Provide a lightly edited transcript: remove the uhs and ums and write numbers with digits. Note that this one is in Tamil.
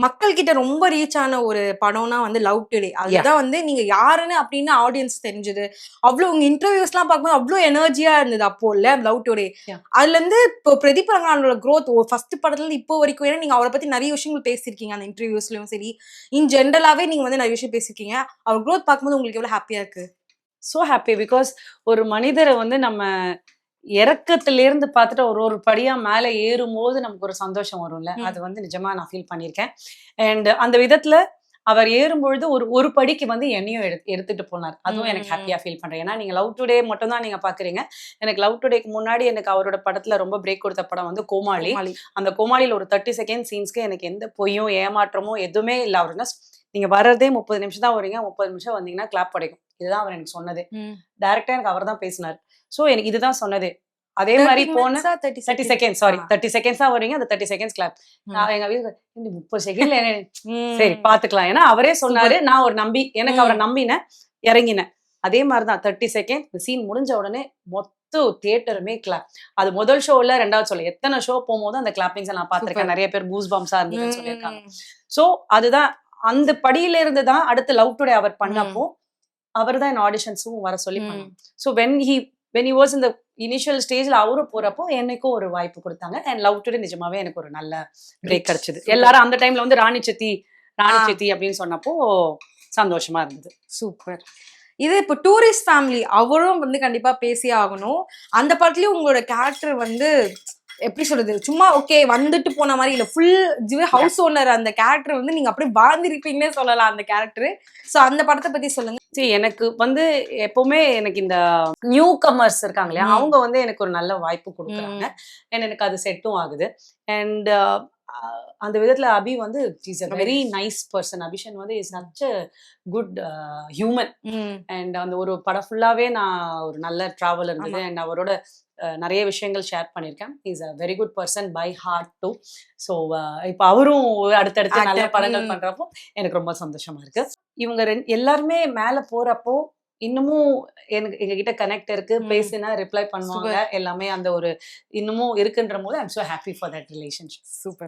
மக்கள் கிட்ட ரொம்ப ரீச் ஆன ஒரு படம்னா வந்து லவ் டுடே. அதுதான் வந்து நீங்க யாருன்னு அப்படின்னு ஆடியன்ஸ் தெரிஞ்சது. அவ்வளவு உங்க இன்டர்வியூஸ்லாம் பார்க்கும்போது அவ்வளவு எனர்ஜியா இருந்தது அப்போ இல்ல லவ் டுடே. அதுல இருந்து இப்போ பிரதீப் ரங்கநாதனோட growth ஃபர்ஸ்ட் படத்துல இருந்து இப்போ வரைக்கும், ஏன்னா நீங்க அவரை பத்தி நிறைய விஷயங்கள் பேசியிருக்கீங்க அந்த இன்டர்வியூஸ்லயும் சரி, இன் ஜென்ரலாவே நீங்க வந்து நிறைய விஷயம் பேசியிருக்கீங்க. அவர் growth பார்க்கும்போது உங்களுக்கு எவ்வளவு ஹாப்பியா இருக்கு? சோ ஹாப்பி பிகாஸ் ஒரு மனிதரை வந்து நம்ம இறக்கத்திலிருந்து பார்த்துட்டு ஒரு ஒரு படியா மேலே ஏறும்போது நமக்கு ஒரு சந்தோஷம் வரும்ல. அது வந்து நிஜமா நான் ஃபீல் பண்ணியிருக்கேன். அண்ட் அந்த விதத்துல அவர் ஏறும்பொழுது ஒரு படிக்கு வந்து என்னையும் எடுத்துட்டு போனார். அதுவும் எனக்கு ஹாப்பியா ஃபீல் பண்றேன். ஏன்னா நீங்க லவ் டுடே மட்டும் தான் நீங்க பாக்குறீங்க. எனக்கு லவ் டுடேக்கு முன்னாடி எனக்கு அவரோட படத்துல ரொம்ப பிரேக் கொடுத்த படம் வந்து கோமாளி. அந்த கோமாளியில ஒரு 30 செகண்ட் சீன்ஸ்க்கு எனக்கு எந்த பொய்யும் ஏமாற்றமும் எதுவுமே இல்லை. அவருன்னா நீங்க வர்றதே 30 நிமிஷம் தான் வரீங்க, 30 நிமிஷம் வந்தீங்கன்னா கிளாப் கிடைக்கும். இதுதான் அவர் எனக்கு சொன்னது. டைரக்டா எனக்கு அவர் தான் பேசினார். சோ எனக்கு இதுதான் சொன்னது. அதே மாதிரி போன 30 செகண்ட் சாரி 30 செகண்ட்ஸ் தான் வரீங்க, அந்த 30 செகண்ட்ஸ் கிளாப். எங்க வீட்டுல 30 செகண்ட்ல சரி பாத்துக்கலாம். ஏன்னா அவரே சொன்னாரு. நான் ஒரு நம்பி எனக்கு அவரை நம்பினேன், இறங்கினேன். அதே மாதிரிதான் 30 செகண்ட் சீன் முடிஞ்ச உடனே மொத்த தியேட்டருமே கிளாப். அது முதல் ஷோல ரெண்டாவது ஷோல எத்தனை ஷோ போகும்போது அந்த கிளாப்பிங்ஸ் நான் பார்த்திருக்கேன். நிறைய பேர் கூஸ் பம்ப்ஸா இருந்ததுன்னு சொல்லியிருக்காங்க. சோ அதுதான் அந்த படியில இருந்து தான் அடுத்து லவ் டுடே அவர் பண்ணப்போ அவர் தான் ஆடிஷன்ஸும் வர சொல்லி பண்ணாங்க. ஸோ வென் ஹி வாஸ் இந்த இனிஷியல் ஸ்டேஜ்ல அவரும் போறப்போ எனக்கும் ஒரு வாய்ப்பு கொடுத்தாங்க. அண்ட் லவ் டுடே நிஜமாவே எனக்கு ஒரு நல்ல பிரேக் கிடைச்சது. எல்லாரும் அந்த டைம்ல வந்து ராணி சித்தி அப்படின்னு சொன்னப்போ சந்தோஷமா இருந்தது. சூப்பர். இது இப்போ டூரிஸ்ட் ஃபேமிலி அவரும் வந்து கண்டிப்பா பேசியே ஆகணும். அந்த படத்துலயும் உங்களோட கேரக்டர் வந்து எப்படி சொல்றது, சும்மா ஓகே வந்துட்டு போன மாதிரி இல்ல, ஃபுல் ஹவுஸ் ஓனர் அந்த கேரக்டர் வந்து நீங்க அப்படியே வாழ்ந்திருப்பீங்கன்னே சொல்லலாம் அந்த கேரக்டர். சோ அந்த படத்தை பத்தி சொல்லுங்க. சரி, எனக்கு வந்து எப்பவுமே எனக்கு இந்த நியூ கமர்ஸ் இருக்காங்க இல்லையா, அவங்க வந்து எனக்கு ஒரு நல்ல வாய்ப்பு கொடுக்குறாங்க. எனக்கு அது செட்டும் ஆகுது. அண்ட் அந்த விதத்துல அபி வந்து is a very nice person. அபிஷன் வந்து is such a good human. And அந்த ஒரு படம் ஃபுல்லாவே நான் ஒரு நல்ல டிராவல் இருந்தது. அண்ட் அவரோட நிறைய விஷயங்கள் ஷேர் பண்ணியிருக்கேன். Is a very good person by heart too. So இப்போ அவரும் அடுத்தடுத்து நல்ல படங்கள் பண்றப்போ எனக்கு ரொம்ப சந்தோஷமா இருக்கு. இவங்க எல்லாருமே மேல போறப்போ இன்னமும் எனக்கு எங்ககிட்ட கனெக்ட் இருக்கு. பேசினா ரிப்ளை பண்ணுவாங்க. எல்லாமே அந்த ஒரு இன்னமும் இருக்குன்ற போது I am so happy for that relationship. Super.